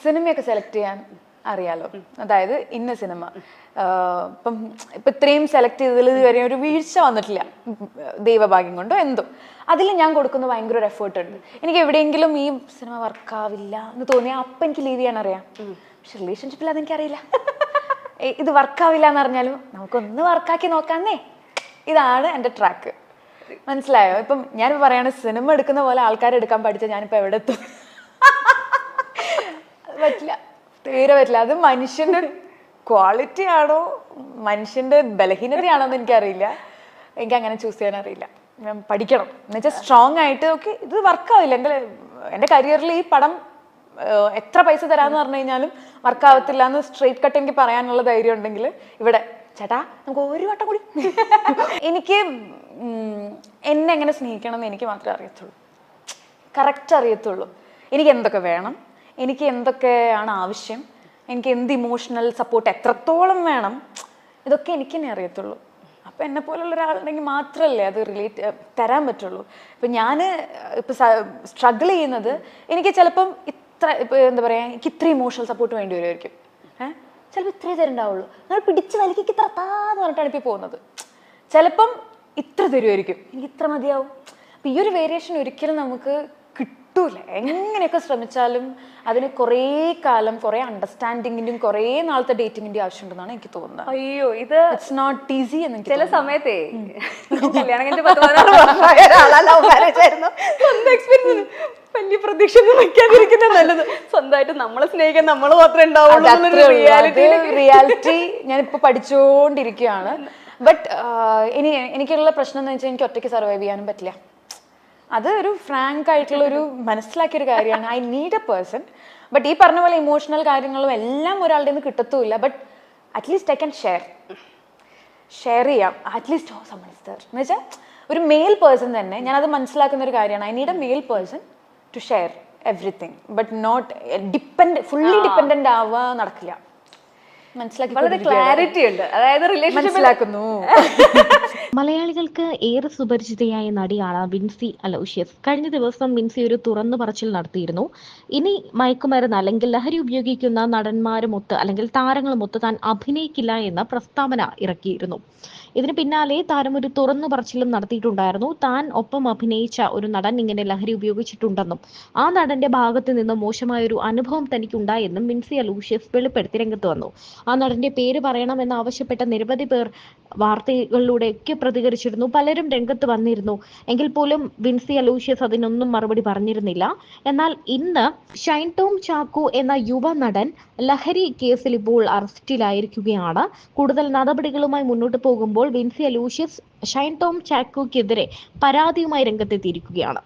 സിനിമയൊക്കെ സെലക്ട് ചെയ്യാൻ അറിയാലോ. അതായത് ഇന്ന സിനിമ ഇപ്പം ഇത്രയും സെലക്ട് ചെയ്തതിൽ ഇതുവരെ ഒരു വീഴ്ച വന്നിട്ടില്ല, ദൈവഭാഗ്യം കൊണ്ടോ എന്തോ. അതിൽ ഞാൻ കൊടുക്കുന്ന ഭയങ്കര ഒരു എഫേർട്ട് ഉണ്ട്. എനിക്ക് എവിടെയെങ്കിലും ഈ സിനിമ വർക്കാവില്ല എന്ന് തോന്നിയാൽ അപ്പം എനിക്ക് ലീവ് ചെയ്യാൻ അറിയാം. പക്ഷെ റിലേഷൻഷിപ്പിൽ അതെനിക്കറിയില്ല. ഇത് വർക്കാവില്ല എന്ന് പറഞ്ഞാലും നമുക്കൊന്ന് വർക്കാക്കി നോക്കാന്നേ. ഇതാണ് എൻ്റെ ട്രാക്ക്. മനസ്സിലായോ? ഇപ്പം ഞാനിപ്പോൾ പറയാണ്, സിനിമ എടുക്കുന്ന പോലെ ആൾക്കാരെ എടുക്കാൻ പഠിച്ചാൽ ഞാനിപ്പോൾ എവിടെ എത്തും? പറ്റില്ല, തീരെ പറ്റില്ല. അത് മനുഷ്യന്റെ ക്വാളിറ്റി ആണോ മനുഷ്യന്റെ ബലഹീനതയാണോ എന്ന് എനിക്കറിയില്ല. എനിക്ക് അങ്ങനെ ചൂസ് ചെയ്യാൻ അറിയില്ല. ഞാൻ പഠിക്കണം എന്ന് വെച്ചാൽ സ്ട്രോങ് ആയിട്ട്. ഓക്കെ, ഇത് വർക്കാവില്ല, എൻ്റെ കരിയറിൽ ഈ പടം എത്ര പൈസ തരാമെന്ന് പറഞ്ഞു കഴിഞ്ഞാലും വർക്കാവത്തില്ല എന്ന് സ്ട്രെയിറ്റ് കട്ട് എനിക്ക് പറയാനുള്ള ധൈര്യം ഉണ്ടെങ്കിൽ ഇവിടെ ചേട്ടാ നമുക്ക് ഒരു വട്ടം കൂടി. എനിക്ക് എന്നെ എങ്ങനെ സ്നേഹിക്കണം എന്ന് എനിക്ക് മാത്രമേ അറിയത്തുള്ളൂ, കറക്റ്റ് അറിയത്തുള്ളൂ. എനിക്ക് എന്തൊക്കെ വേണം, എനിക്ക് എന്തൊക്കെയാണ് ആവശ്യം, എനിക്ക് എന്ത് ഇമോഷണൽ സപ്പോർട്ട് എത്രത്തോളം വേണം, ഇതൊക്കെ എനിക്ക് തന്നെ അറിയത്തുള്ളൂ. അപ്പം എന്നെ പോലുള്ള ഒരാളുണ്ടെങ്കിൽ മാത്രമല്ലേ അത് തരാൻ പറ്റുള്ളൂ. ഇപ്പം ഞാൻ ഇപ്പം സ്ട്രഗിൾ ചെയ്യുന്നത്, എനിക്ക് ചിലപ്പം ഇപ്പം എന്താ പറയുക, എനിക്ക് ഇത്ര ഇമോഷണൽ സപ്പോർട്ട് വേണ്ടി വരുമായിരിക്കും. ചിലപ്പോൾ ഇത്രേ തരുന്നുണ്ടാവുള്ളൂ, നിങ്ങൾ പിടിച്ച് വലിക്ക് തറത്താന്ന് പറഞ്ഞിട്ടാണ് ഇപ്പോൾ പോകുന്നത്. ചിലപ്പം ഇത്ര തരുമായിരിക്കും, എനിക്ക് ഇത്ര മതിയാവും. അപ്പം ഈ ഒരു വേരിയേഷൻ ഒരിക്കലും നമുക്ക് കിട്ടൂല. എങ്ങനെയൊക്കെ ശ്രമിച്ചാലും അതിന് കുറേ കാലം, കുറേ അണ്ടർസ്റ്റാൻഡിങ്ങിന്റെയും കുറേ നാളത്തെ ഡേറ്റിങ്ങിന്റെ ആവശ്യമുണ്ടെന്നാണ് എനിക്ക് തോന്നുന്നത്. അയ്യോ, ഇത് ഇറ്റ്സ് നോട്ട് ഈസി എന്ന് ചില സമയത്തേ കല്യാണം വലിയ പ്രതീക്ഷ വയ്ക്കാതിരിക്കുന്ന നല്ലത്. സ്വന്തമായിട്ട് നമ്മളെ സ്നേഹിക്കാൻ നമ്മൾ മാത്രമേ ഉണ്ടാവുള്ളൂ. റിയാലിറ്റി ഞാനിപ്പോ പഠിച്ചുകൊണ്ടിരിക്കുകയാണ്. ബട്ട് എനിക്കുള്ള പ്രശ്നം എന്ന് വെച്ചാൽ എനിക്ക് ഒറ്റയ്ക്ക് സർവൈവ് ചെയ്യാനും പറ്റില്ല. അത് ഒരു ഫ്രാങ്ക് ആയിട്ടുള്ള ഒരു മനസ്സിലാക്കിയൊരു കാര്യമാണ്. I need a person. But ഈ പറഞ്ഞ പോലെ ഇമോഷണൽ കാര്യങ്ങളും എല്ലാം ഒരാളുടെ നിന്ന് കിട്ടത്തുമില്ല. But at least I can share ചെയ്യാം. അറ്റ്ലീസ്റ്റ് സമ്മൺ ഇസ് ദെയർ എന്ന് വെച്ചാൽ ഒരു മെയിൽ പേഴ്സൺ തന്നെ ഞാനത് മനസ്സിലാക്കുന്ന ഒരു കാര്യമാണ്. I need a male person to share everything. But not fully dependent ആവുക നടക്കില്ല. വളരെ ക്ലാരിറ്റി ഉണ്ട്. അതായത് മനസ്സിലാക്കുന്നു. മലയാളികൾക്ക് ഏറെ സുപരിചിതയായ നടിയാണ് വിൻസി അലോഷ്യസ്. കഴിഞ്ഞ ദിവസം വിൻസി ഒരു തുറന്നു പറച്ചിൽ നടത്തിയിരുന്നു. ഇനി മയക്കുമരുന്ന് അല്ലെങ്കിൽ ലഹരി ഉപയോഗിക്കുന്ന നടന്മാരുമൊത്ത് അല്ലെങ്കിൽ താരങ്ങളുമൊത്ത് താൻ അഭിനയിക്കില്ല എന്ന പ്രസ്താവന ഇറക്കിയിരുന്നു. ഇതിന് പിന്നാലെ താരം ഒരു തുറന്നു പറച്ചിലും നടത്തിയിട്ടുണ്ടായിരുന്നു. താൻ ഒപ്പം അഭിനയിച്ച ഒരു നടൻ ഇങ്ങനെ ലഹരി ഉപയോഗിച്ചിട്ടുണ്ടെന്നും ആ നടന്റെ ഭാഗത്ത് നിന്ന് മോശമായ ഒരു അനുഭവം തനിക്കുണ്ടായെന്നും വിൻസി അലോഷ്യസ് വെളിപ്പെടുത്തി രംഗത്ത് വന്നു. ആ നടന്റെ പേര് പറയണമെന്ന് ആവശ്യപ്പെട്ട നിരവധി പേർ വാർത്തകളിലൂടെയൊക്കെ പ്രതികരിച്ചിരുന്നു. പലരും രംഗത്ത് വന്നിരുന്നു. എങ്കിൽ പോലും വിൻസി അലോഷ്യസ് അതിനൊന്നും മറുപടി പറഞ്ഞിരുന്നില്ല. എന്നാൽ ഇന്ന് ഷൈൻ ടോം ചാക്കോ എന്ന യുവ നടൻ ലഹരി കേസിൽ ഇപ്പോൾ അറസ്റ്റിലായിരിക്കുകയാണ്. കൂടുതൽ നടപടികളുമായി മുന്നോട്ട് പോകുമ്പോൾ വിൻസി അലോഷ്യസ് ഷൈൻ ടോം ചാക്കോയ്ക്കെതിരെ പരാതിയുമായി രംഗത്തെത്തിയിരിക്കുകയാണ്.